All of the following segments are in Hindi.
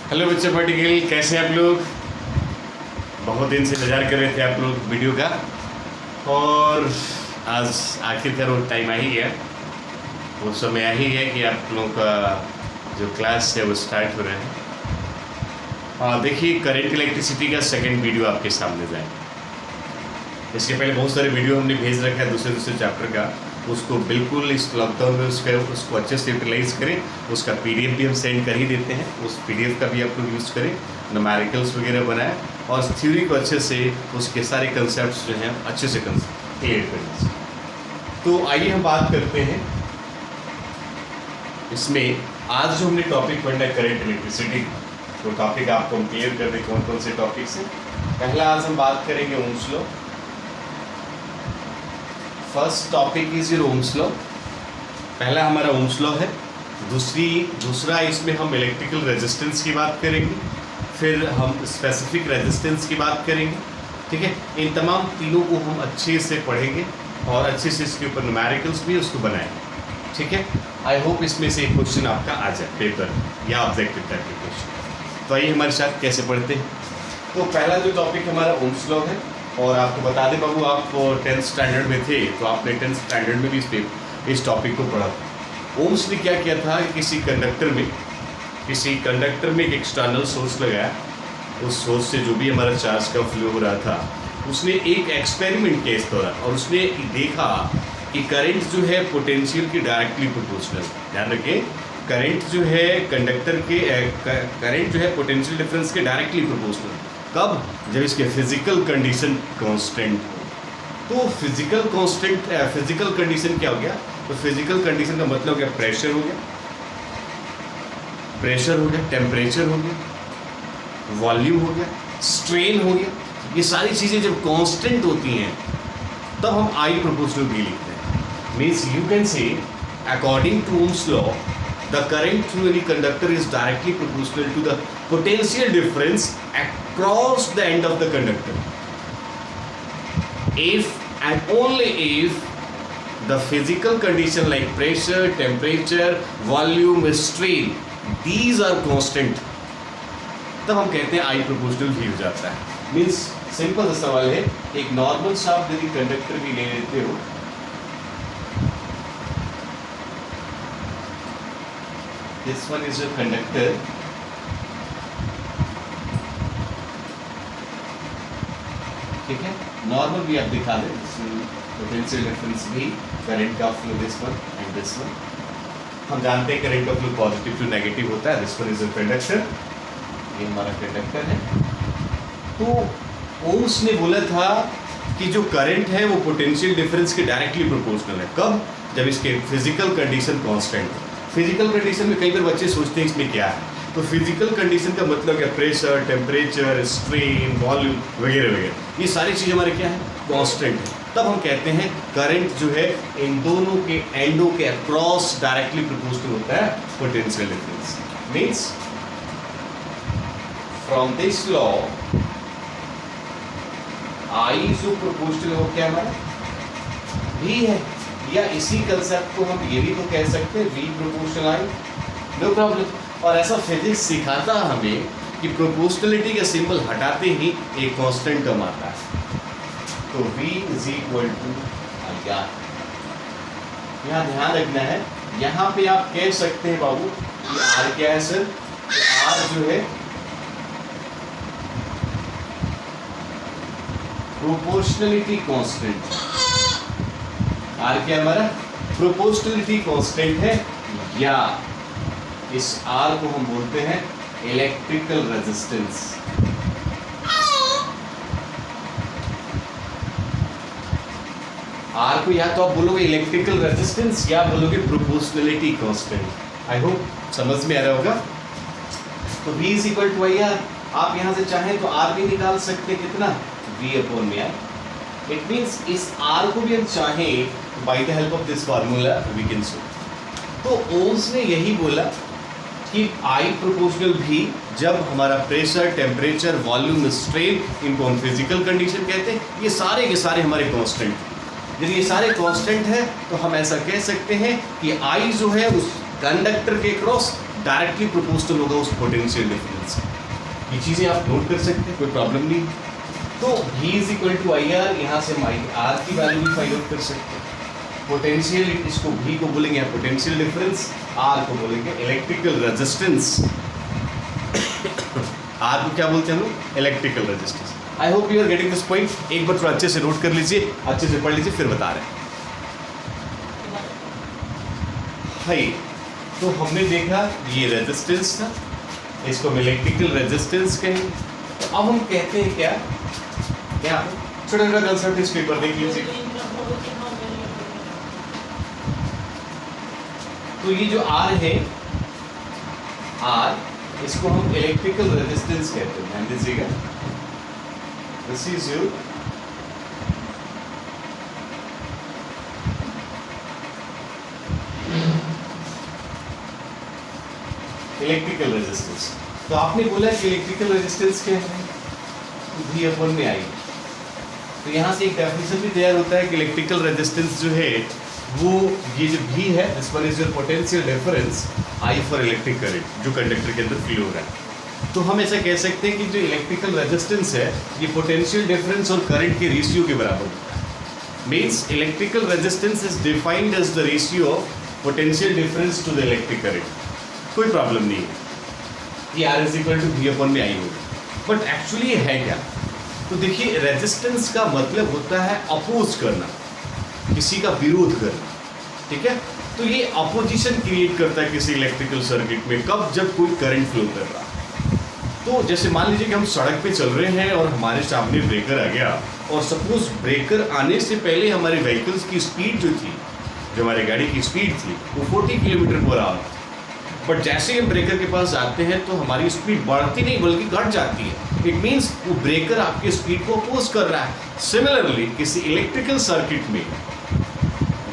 हेलो बच्चे पार्टिकल, कैसे हैं आप लोग। बहुत दिन से इंतज़ार कर रहे थे आप लोग वीडियो का, और आज आखिरकार वो टाइम आ ही गया, वो समय आ ही है कि आप लोगों का जो क्लास है वो स्टार्ट हो रहा है। हाँ, देखिए करंट इलेक्ट्रिसिटी का सेकंड वीडियो आपके सामने जाए। इसके पहले बहुत सारे वीडियो हमने भेज रखा है दूसरे चैप्टर का, उसको बिल्कुल इस लॉकडाउन में उसको अच्छे से यूटिलाइज करें। उसका पीडीएफ भी हम सेंड कर ही देते हैं, उस पीडीएफ का भी आप लोग यूज़ करें, न्यूमेरिकल्स वगैरह बनाएं और थ्योरी को अच्छे से, उसके सारे कंसेप्ट जो हैं अच्छे से क्लियर करें। तो आइए हम बात करते हैं इसमें। आज जो हमने टॉपिक पढ़ना है करंट इलेक्ट्रिसिटी, तो टॉपिक आपको हम क्लियर कर दें कौन कौन से टॉपिक से। पहला आज हम बात करेंगे Ohm's law. First topic is your Ohm's law. पहला हमारा ओम्स लॉ है। दूसरा इसमें हम इलेक्ट्रिकल रेजिस्टेंस की बात करेंगे, फिर हम स्पेसिफिक रेजिस्टेंस की बात करेंगे। ठीक है, इन तमाम तीनों को हम अच्छे से पढ़ेंगे और अच्छे से इसके ऊपर न्यूमेरिकल्स भी उसको बनाएंगे। ठीक है, आई होप इसमें से एक क्वेश्चन आपका आ जाए पेपर या ऑब्जेक्टिव टाइप के क्वेश्चन। तो आइए हमारे साथ कैसे पढ़ते हैं। तो पहला जो टॉपिक हमारा ओम्स लॉ है, और आपको बता दें बाबू, आप 10th स्टैंडर्ड में थे तो आपने 10th स्टैंडर्ड में भी इस टॉपिक को पढ़ा था। ओम्स ने क्या किया था, किसी कंडक्टर में एक एक्सटर्नल सोर्स लगाया, उस सोर्स से जो भी हमारा चार्ज का फ्लो हो रहा था, उसने एक एक्सपेरिमेंट किया इस दौरान, और उसने देखा कि करंट जो है पोटेंशियल की डायरेक्टली प्रोपोर्शनल। ध्यान रखिए, करंट जो है करंट जो है पोटेंशियल डिफरेंस के डायरेक्टली प्रोपोर्शनल। कब? जब इसके फिजिकल कंडीशन कांस्टेंट हो। तो फिजिकल कंडीशन क्या हो गया? तो फिजिकल कंडीशन का मतलब हो गया प्रेशर हो गया, टेम्परेचर हो गया, वॉल्यूम हो गया, स्ट्रेन हो गया। ये सारी चीज़ें जब कांस्टेंट होती हैं तब हम आई प्रोपोर्शनल बी लिखते हैं। Means you can say according to Ohm's law, the current through any conductor is directly proportional to the potential difference across the end of the conductor, if and only if the physical condition like pressure, temperature, volume, strain, these are constant, तब हम कहते हैं आई प्रोपोर्शनल भी हो जाता है। मीन्स सिंपल सा सवाल है, एक नॉर्मल शाफ्ट यदि कंडक्टर भी ले लेते हो, this one is a conductor, ठीक है, नॉर्मल भी आप दिखा दें, पोटेंशियल डिफरेंस भी, करंट का flow this one and this one. हम जानते हैं करंट का फ्लो पॉजिटिव टू नेगेटिव होता है। This one is a conductor, ये हमारा कंडक्टर है। तो ओम्स ने बोला था कि जो करंट है वो पोटेंशियल डिफरेंस के डायरेक्टली प्रोपोर्शनल है। कब? जब इसके फिजिकल कंडीशन कांस्टेंट हो। फिजिकल कंडीशन में कई बार बच्चे सोचते हैं इसमें क्या है, तो फिजिकल कंडीशन का मतलब क्या? प्रेशर, टेम्परेचर, स्ट्रेन, वॉल्यूम वगैरह वगैरह, ये सारी चीज़ हमारे क्या है? कांस्टेंट है। तब हम कहते हैं करंट जो है इन दोनों के एंडों के अक्रॉस डायरेक्टली प्रोपोर्शनल होता है potential difference. Means from this law I जो प्रोपोर्शनल हो क्या हमारा भी है, या इसी कंसेप्ट को हम ये भी तो कह सकते हैं V प्रोपोर्शनल आई, नो प्रॉब्लम। और ऐसा फिजिक्स सिखाता हमें कि प्रोपोर्शनलिटी का सिंबल हटाते ही एक कांस्टेंट टर्म आता है, तो V is equal to I। यहाँ ध्यान रखना है, यहाँ पे आप कह सकते हैं बाबू कि R क्या है सर? R जो है प्रोपोर्शनलिटी कांस्टेंट। R क्या हमारा? प्रोपोर्शनलिटी कांस्टेंट है, या इस R को हम बोलते हैं इलेक्ट्रिकल रेजिस्टेंस। R को या तो आप बोलोगे इलेक्ट्रिकल रेजिस्टेंस या बोलोगे प्रोपोर्शनलिटी कांस्टेंट। आई होप समझ में आ रहा होगा। तो V is equal to I R. आप यहां से चाहें तो R भी निकाल सकते हैं, कितना? V अपॉन में आर। इट मीन्स इस R को भी हम चाहें by the help of this formula we can so. तो ओम्स ने यही बोला कि I प्रोपोर्शनल भी, जब हमारा प्रेशर, टेम्परेचर, वॉल्यूम, स्ट्रेन, इनको हम फिजिकल कंडीशन कहते हैं, ये सारे के सारे हमारे कांस्टेंट। यदि ये सारे कांस्टेंट हैं तो हम ऐसा कह सकते हैं कि I जो है उस कंडक्टर के क्रॉस डायरेक्टली प्रोपोर्शनल होगा उस पोटेंशियल डिफरेंस। ये चीज़ें आप नोट कर सकते हैं, कोई प्रॉब्लम नहीं। तो V is equal to I R, यहाँ से आर की वैल्यू भी फाइंड आउट कर सकते हैं। पोटेंशियल, इसको V को बोलेंगे पोटेंशियल डिफरेंस, R को बोलेंगे इलेक्ट्रिकल रेजिस्टेंस। R को क्या बोलते हैं हम लोग? Electrical resistance. I hope you are getting this point. एक बार थोड़ा अच्छे से नोट कर लीजिए, अच्छे से पढ़ लीजिए, फिर बता रहे हैं। भाई तो हमने देखा ये रेजिस्टेंस था, इसको हम इलेक्ट्रिकल रेजिस्टेंस कहेंगे। अब हम कहते हैं क्या क्या छोटा छोटा कंसेप्ट इस पेपर देख लीजिए। तो ये जो R है, R, इसको हम इलेक्ट्रिकल रेजिस्टेंस कहते हैं। ध्यान दीजिएगा, this is your electrical resistance. तो आपने बोला कि इलेक्ट्रिकल रेजिस्टेंस क्या है, V अपन में आई। तो यहाँ से एक डेफिनेशन भी तैयार होता है कि इलेक्ट्रिकल रेजिस्टेंस जो है वो ये जो V है, this one is your potential difference, I for electric current जो कंडक्टर के अंदर फ्लो हो रहा है। तो हम ऐसा कह सकते हैं कि जो इलेक्ट्रिकल रेजिस्टेंस है ये पोटेंशियल डिफरेंस और करंट के रेशियो के बराबर होता है। Means electrical resistance is defined as the ratio of potential difference to the electric current. कोई प्रॉब्लम नहीं है, ये R is equal to V upon में आई होगा। बट एक्चुअली ये है क्या? तो देखिए, रेजिस्टेंस का मतलब होता है अपोज करना, किसी का विरोध करना, ठीक है। तो ये अपोजिशन क्रिएट करता है किसी इलेक्ट्रिकल सर्किट में, कब? जब कोई करंट फ्लो कर रहा है। तो जैसे मान लीजिए कि हम सड़क पे चल रहे हैं और हमारे सामने ब्रेकर आ गया, और सपोज ब्रेकर आने से पहले हमारे व्हीकल्स की स्पीड जो थी, जो हमारी गाड़ी की स्पीड थी, वो 40 किलोमीटर पर आवर। बट जैसे ही हम ब्रेकर के पास जाते हैं तो हमारी स्पीड बढ़ती नहीं बल्कि घट जाती है। इट मीन्स वो ब्रेकर आपकी स्पीड को अपोज कर रहा है। सिमिलरली किसी इलेक्ट्रिकल सर्किट में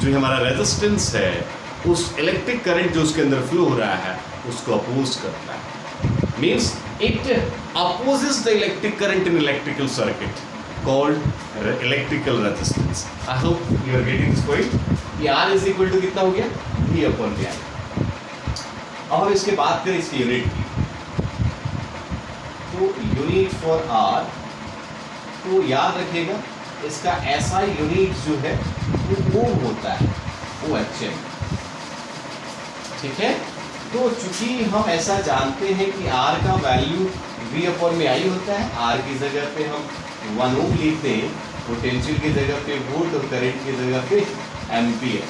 जो हमारा रेजिस्टेंस है, उस इलेक्ट्रिक करंट जो उसके अंदर फ्लो हो रहा है उसको अपोज करता है। Means it opposes the electric current in electrical circuit called electrical resistance. I hope you are getting this point. ये R इज इक्वल टू कितना हो गया? V अपॉन में आई। अब हम इसके बात करें इसकी यूनिट की, तो यूनिट फॉर R, तो याद रखिएगा इसका SI यूनिट जो है वो ओम होता है, OHM, ठीक है। तो चूंकि हम ऐसा जानते हैं कि R का वैल्यू V अपॉन में आई होता है, R की जगह पे हम 1 ओम लिखते हैं, पोटेंशियल की जगह पे वोल्ट और करंट की जगह पे ampere.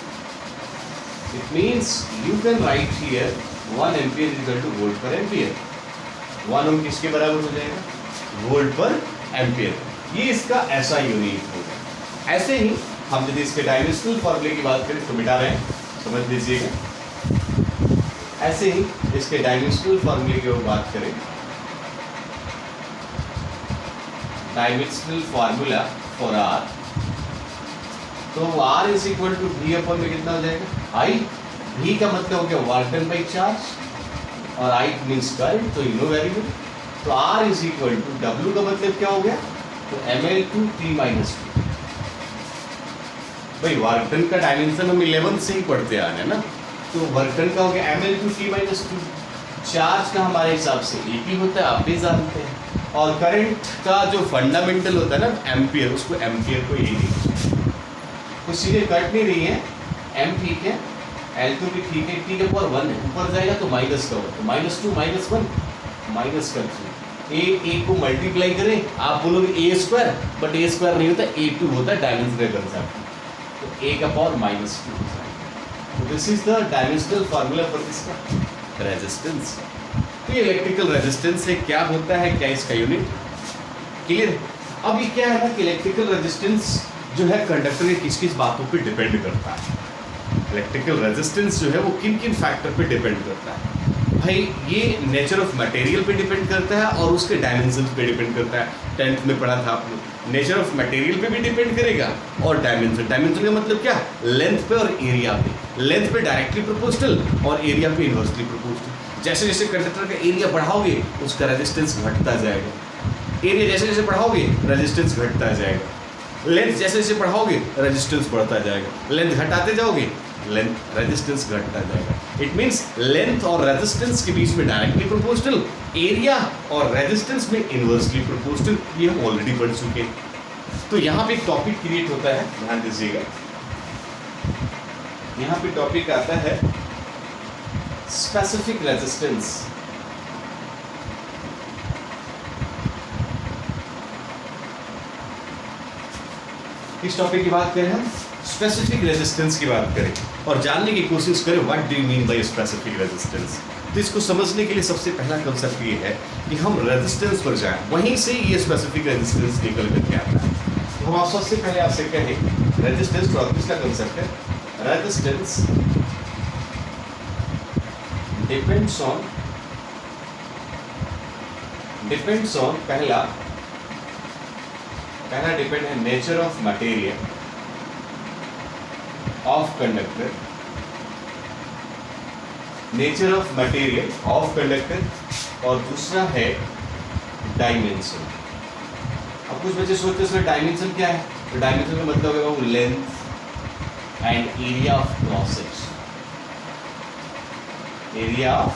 It means you can write here 1 ampere is equal two volt पर एम्पियर। 1 ओम किसके बराबर हो जाएगा? वोल्ट पर एम्पियर। ये इसका ऐसा यूनिट होगा। ऐसे ही हम यदि इसके डायमेंशनल फॉर्मूले की बात करें तो मिटा रहे हैं, समझ लीजिएगा। ऐसे ही इसके डायमेंशनल फॉर्मूले की बात करें, डायमेंशनल फार्मूला फॉर R, तो R is equal to V upon में कितना हो जाएगा? I। V का मतलब हो गया वर्क डन बाई चार्ज, और I मीन्स करंट, तो यू नो वेरी गुड। तो R is equal to W का मतलब क्या हो गया? तो ml/T - 2। भाई वर्क डन का डायमेंशन हम 11 से ही पढ़ते आ रहे हैं ना, तो वर्क डन का हो गया ml/T - 2। चार्ज का हमारे हिसाब से एक ही होता है, आप भी जानते हैं। और करंट का जो फंडामेंटल होता है ना एम्पियर, उसको एम्पियर को यही लिखते हैं। कुछ चीज़ें कट नहीं रही हैं, M ठीक है, L2 भी ठीक है, T का पावर 1 है, ऊपर जाएगा तो माइनस का होगा, तो -2 -1 माइनस कर 3। A को मल्टीप्लाई करें, आप बोलोगे A², बट A² नहीं होता, A2 होता है, डायमेंशनल कंसेप्ट। तो A का पावर -2 हो जाएगा। तो this is the dimensional formula for this resistance. तो ये इलेक्ट्रिकल रेजिस्टेंस है, क्या होता है, क्या इसका यूनिट, क्लियर। अब ये क्या है ना कि इलेक्ट्रिकल रेजिस्टेंस जो है कंडक्टर के किस किस बातों पे डिपेंड करता है। इलेक्ट्रिकल रेजिस्टेंस जो है वो किन किन फैक्टर पे डिपेंड करता है। भाई ये नेचर ऑफ मटेरियल पे डिपेंड करता है और उसके डायमेंशन पे डिपेंड करता है। 10th में पढ़ा था आपने, नेचर ऑफ मटेरियल पे भी डिपेंड करेगा और डायमेंशन। डायमेंशन का मतलब क्या? लेंथ पे और एरिया पे। लेंथ पे डायरेक्टली प्रोपोर्शनल और एरिया पे इनवर्सली प्रोपोर्शनल। जैसे जैसे कंडक्टर का एरिया बढ़ाओगे उसका रेजिस्टेंस घटता जाएगा, एरिया जैसे जैसे बढ़ाओगे रेजिस्टेंस घटता जाएगा, लेंथ जैसे जैसे बढ़ाओगे रेजिस्टेंस बढ़ता जाएगा, लेंथ घटाते जाओगे लेंथ रेजिस्टेंस घटता जाएगा। इट मीन्स लेंथ और रेजिस्टेंस के बीच में डायरेक्टली प्रोपोर्शनल, एरिया और रेजिस्टेंस में इनवर्सली प्रोपोर्शनल, ये हम ऑलरेडी पढ़ चुके हैं। तो यहाँ पे एक टॉपिक क्रिएट होता है, ध्यान दीजिएगा, यहाँ पे टॉपिक आता है स्पेसिफिक रेजिस्टेंस। इस टॉपिक की बात करें, हम स्पेसिफिक रेजिस्टेंस की बात करें और जानने की कोशिश करें what do you mean by specific resistance. तो इसको समझने के लिए सबसे पहला कंसेप्ट ये है कि हम रेजिस्टेंस पर जाएं, वहीं से ये स्पेसिफिक रेजिस्टेंस निकल करके आता है। तो हम आप सबसे पहले आपसे कहें रेजिस्टेंस, तो दूसरा कंसेप्ट है रेजिस्टेंस डिपेंड्स ऑन पहला डिपेंड है nature of material of conductor, nature of material of conductor, और दूसरा है डायमेंशन। अब कुछ बच्चे सोचते हैं सर डायमेंशन क्या है, तो डायमेंशन का मतलब है वो length and area of cross section, area of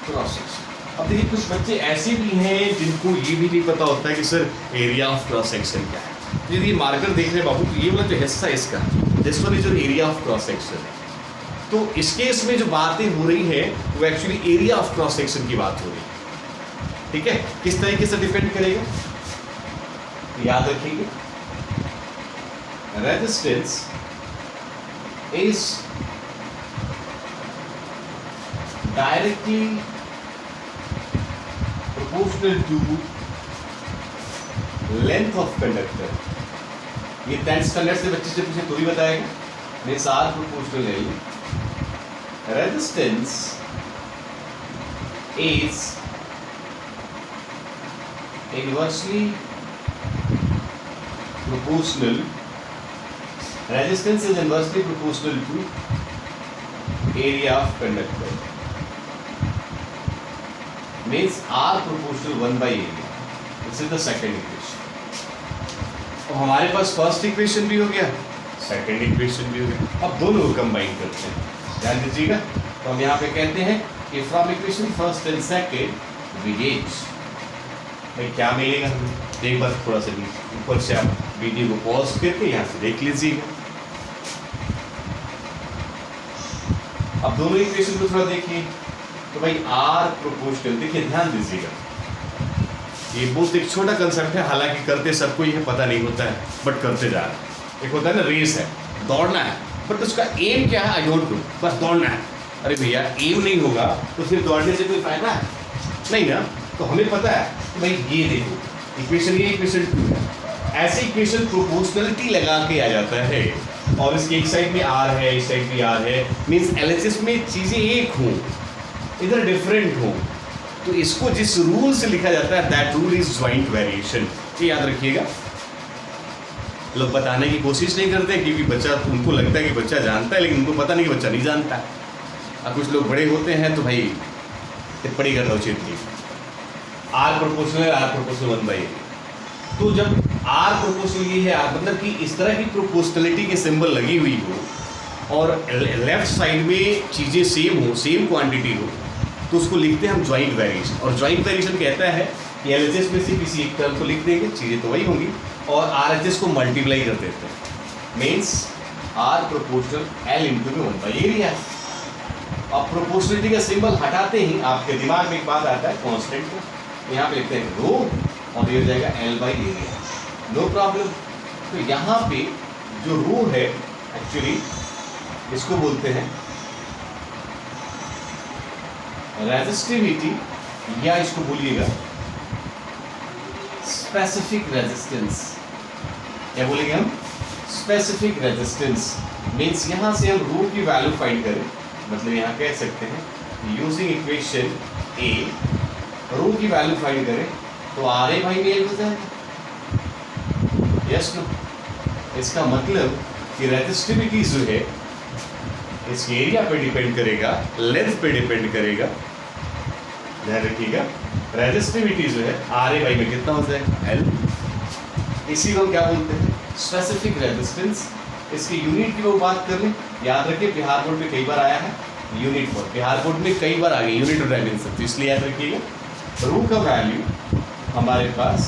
cross section. अब देखिए कुछ बच्चे ऐसे भी हैं जिनको ये भी नहीं पता होता है कि sir area of cross section क्या है। तो यदि मार्कर देख रहे हैं बाबू, तो ये वाला जो हिस्सा है इसका, this one is area of cross section. तो इस केस में जो बातें हो रही है वो actually area of cross section की बात हो रही है। ठीक है, किस तरीके से डिपेंड करेगा, याद रखिए, resistance is directly proportional to length of conductor। ये 10th स्टैंडर्ड से बच्चे से पूछे तो भी बताएगा, मीन्स आर प्रोपोर्शनल है। Resistance is inversely proportional, resistance is inversely proportional to area of conductor, means R proportional 1 by area। This is the second equation। अब हमारे पास फर्स्ट इक्वेशन भी हो गया, सेकंड इक्वेशन भी हो गया। अब दोनों को कंबाइन करते हैं, ध्यान दीजिएगा। तो हम यहाँ पे कहते हैं कि from equation first and second we get, भाई क्या मिलेगा हमें, एक बार थोड़ा सा ऊपर से आप वीडियो को पॉज करके यहाँ से देख लीजिएगा। अब दोनों इक्वेशन को थोड़ा देखिए, तो भाई आर प्रोपोर्शनल, देखिए ध्यान दीजिएगा, ये बहुत एक छोटा कंसेप्ट है, हालांकि करते सबको ये पता नहीं होता है, बट करते जा रहे हैं। एक होता है ना रेस है, दौड़ना है, बट उसका एम क्या है, आई डोंट नो, बस दौड़ना है। अरे भैया एम नहीं होगा तो फिर दौड़ने से कोई फायदा है नहीं ना। तो हमें पता है कि भाई ये देखो इक्वेशन, ये इक्वेशन 2 है, ऐसे इक्वेशन प्रोपोर्शनलिटी लगा के आ जाता है, और इसकी एक साइड में आर है, इस साइड भी आर है, मीन्स एलएचएस में चीजें एक हों, इधर डिफरेंट हो, तो इसको जिस रूल से लिखा जाता है that rule is joint variation. ये याद रखिएगा। लोग बताने की कोशिश नहीं करते क्योंकि बच्चा, उनको लगता है कि बच्चा जानता है, लेकिन उनको पता नहीं कि बच्चा नहीं जानता है। अब कुछ लोग बड़े होते हैं तो भाई टिप्पणी करना उचित नहीं। आर प्रोपोर्शनल है, आर प्रोपोर्शनल 1 by area। तो जब आर प्रोपोर्शनल ये है, आर मतलब कि इस तरह की प्रोपोर्शनलिटी के सिंबल लगी हुई हो और लेफ्ट साइड में चीज़ें सेम हो, सेम क्वांटिटी हो, तो उसको लिखते हैं हम ज्वाइंट वेरिएशन। और ज्वाइंट वेरिएशन कहता है कि एलएचएस में से किसी एक टर्म को लिख देंगे, चीज़ें तो वही होंगी, और आरएचएस को मल्टीप्लाई कर देते हैं, means R proportional L into में 1 by area। अब प्रोपोर्शनलिटी का सिंबल हटाते ही आपके दिमाग में एक बात आता है कांस्टेंट का, तो यहाँ पे लिखते हैं रो और ये हो जाएगा L by area, no problem. तो यहाँ पे जो रो है एक्चुअली इसको बोलते हैं रेजिस्टिविटी, या इसको बोलिएगा स्पेसिफिक रेजिस्टेंस। क्या बोलेंगे हम, स्पेसिफिक रेजिस्टेंस। मीन्स यहाँ से हम रो की वैल्यू फाइंड करें, मतलब यहाँ कह सकते हैं यूजिंग इक्वेशन ए रो की वैल्यू फाइंड करें तो आर ए बाई एल हो जाएगा, यस नो। इसका मतलब कि रेजिस्टिविटी जो है इसके एरिया पे डिपेंड करेगा, लेंथ पे डिपेंड करेगा, ध्यान रखिएगा। रेजिस्टिविटी जो है आर ए बाई में कितना हो जाएगा, एल। इसी को क्या बोलते हैं, स्पेसिफिक रेजिस्टेंस। इसकी यूनिट की वो बात कर लें, याद रखिए बिहार बोर्ड में कई बार आया है यूनिट पर। बिहार बोर्ड में कई बार आ गए यूनिट और डायमेंशन, तो इसलिए याद रखिएगा रू का वैल्यू हमारे पास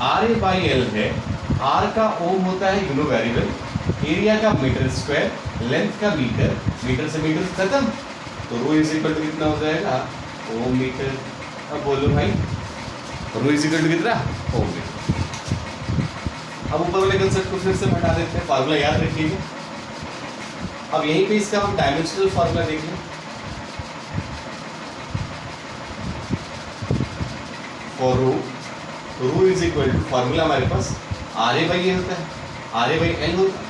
RA/L है। R का ओम होता है यूनो वेरिएबल, एरिया का मीटर स्क्वायर, लेंथ का मीटर, मीटर से मीटर खत्म, तो रो इज इक्वल टू कितना हो जाएगा ओम मीटर। अब बोलो भाई रो इज इक्वल टू कितना ओम मीटर। अब ऊपर वाले कंसेप्ट को फिर से हटा देते हैं, फार्मूला याद रखिएगा। अब यहीं पे इसका हम डायमेंशनल फार्मूला देख लें। For rho is equal to formula हमारे पास RA/A होता है, RA/L होता है।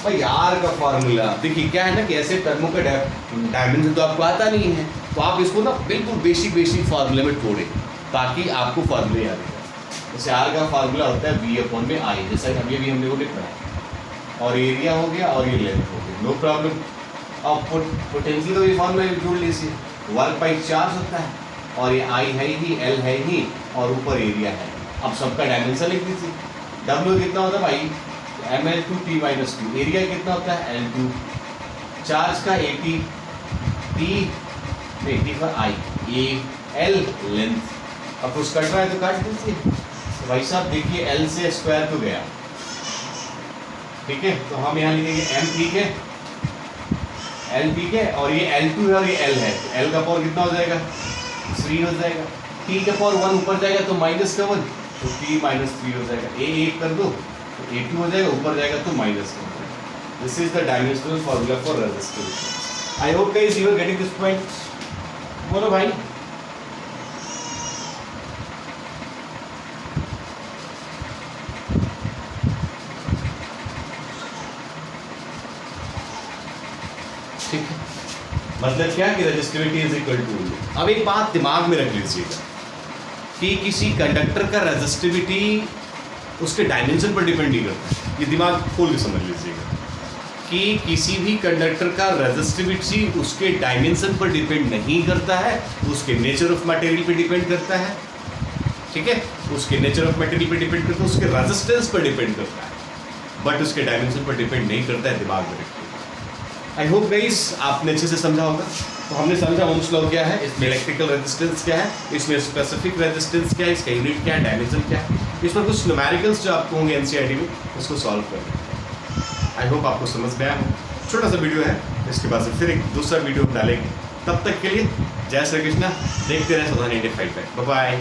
भाई R का फार्मूला देखिए क्या है ना कि ऐसे टर्मों का डायमेंशन तो आपको आता नहीं है, तो आप इसको ना बिल्कुल बेसिक फार्मूले में तोड़े ताकि आपको फार्मूले याद रहे। जैसे R का फार्मूला होता है V/I, जैसा अभी भी हमने वो लिखा है, और एरिया हो गया और ये लेंथ हो गया, नो प्रॉब्लम। अब पोटेंशियल तो ये फार्मूला जोड़ लीजिए, वर्क बाई चार्ज होता है, और ये I है ही, L है ही, और ऊपर एरिया है। अब सबका डायमेंशन लिख दीजिए। W कितना होता है भाई mL/T-2, एरिया कितना होता है L2, चार्ज का 80, T पर I, L लेंथ। अब कुछ कट रहा है तो काट दीजिए। तो भाई साहब देखिए L से स्क्वायर तो गया, ठीक है, तो हम यहाँ लिखेंगे M, ठीक है, L ठीक है, और ये L2 है और ये L है, तो L का पावर कितना हो जाएगा 3 हो जाएगा। T का पावर 1 ऊपर जाएगा तो माइनस का 1, तो T-3 हो जाएगा। A 1 कर दो तो A2 हो जाएगा, ऊपर जाएगा तो -1। This is the dimensional formula for resistive. I hope guys you are getting this point. बोलो भाई। ठीक है, मतलब क्या कि रेजिस्टिविटी इज इक्वल टू। अब एक बात दिमाग में रख लीजिएगा कि किसी कंडक्टर का रेजिस्टिविटी उसके डायमेंशन पर डिपेंड नहीं करता। ये दिमाग खोल के समझ लीजिएगा कि किसी भी कंडक्टर का रेजिस्टिविटी उसके डायमेंशन पर डिपेंड नहीं करता है, उसके नेचर ऑफ मटेरियल पे डिपेंड करता है। ठीक है, उसके नेचर ऑफ मटेरियल पे डिपेंड करता है, उसके रेजिस्टेंस पर डिपेंड करता है, बट उसके डायमेंशन पर डिपेंड नहीं करता है। दिमाग में रखिए। आई होप गाइस आपने अच्छे से समझा होगा। तो हमने समझा ओम्स लॉ क्या है, इसमें इलेक्ट्रिकल रेजिस्टेंस क्या है, इसमें स्पेसिफिक रेजिस्टेंस क्या है, इसका यूनिट क्या है, डायमेंशन क्या है, इसमें कुछ न्यूमेरिकल्स जो आपको होंगे एनसीईआरटी में उसको सॉल्व करना। आई होप आपको समझ में आया हो। छोटा सा वीडियो है, इसके बाद से फिर एक दूसरा वीडियो डालेंगे। तब तक के लिए जय श्री कृष्णा। देखते रहे सावधान इंडिया 5। Bye bye.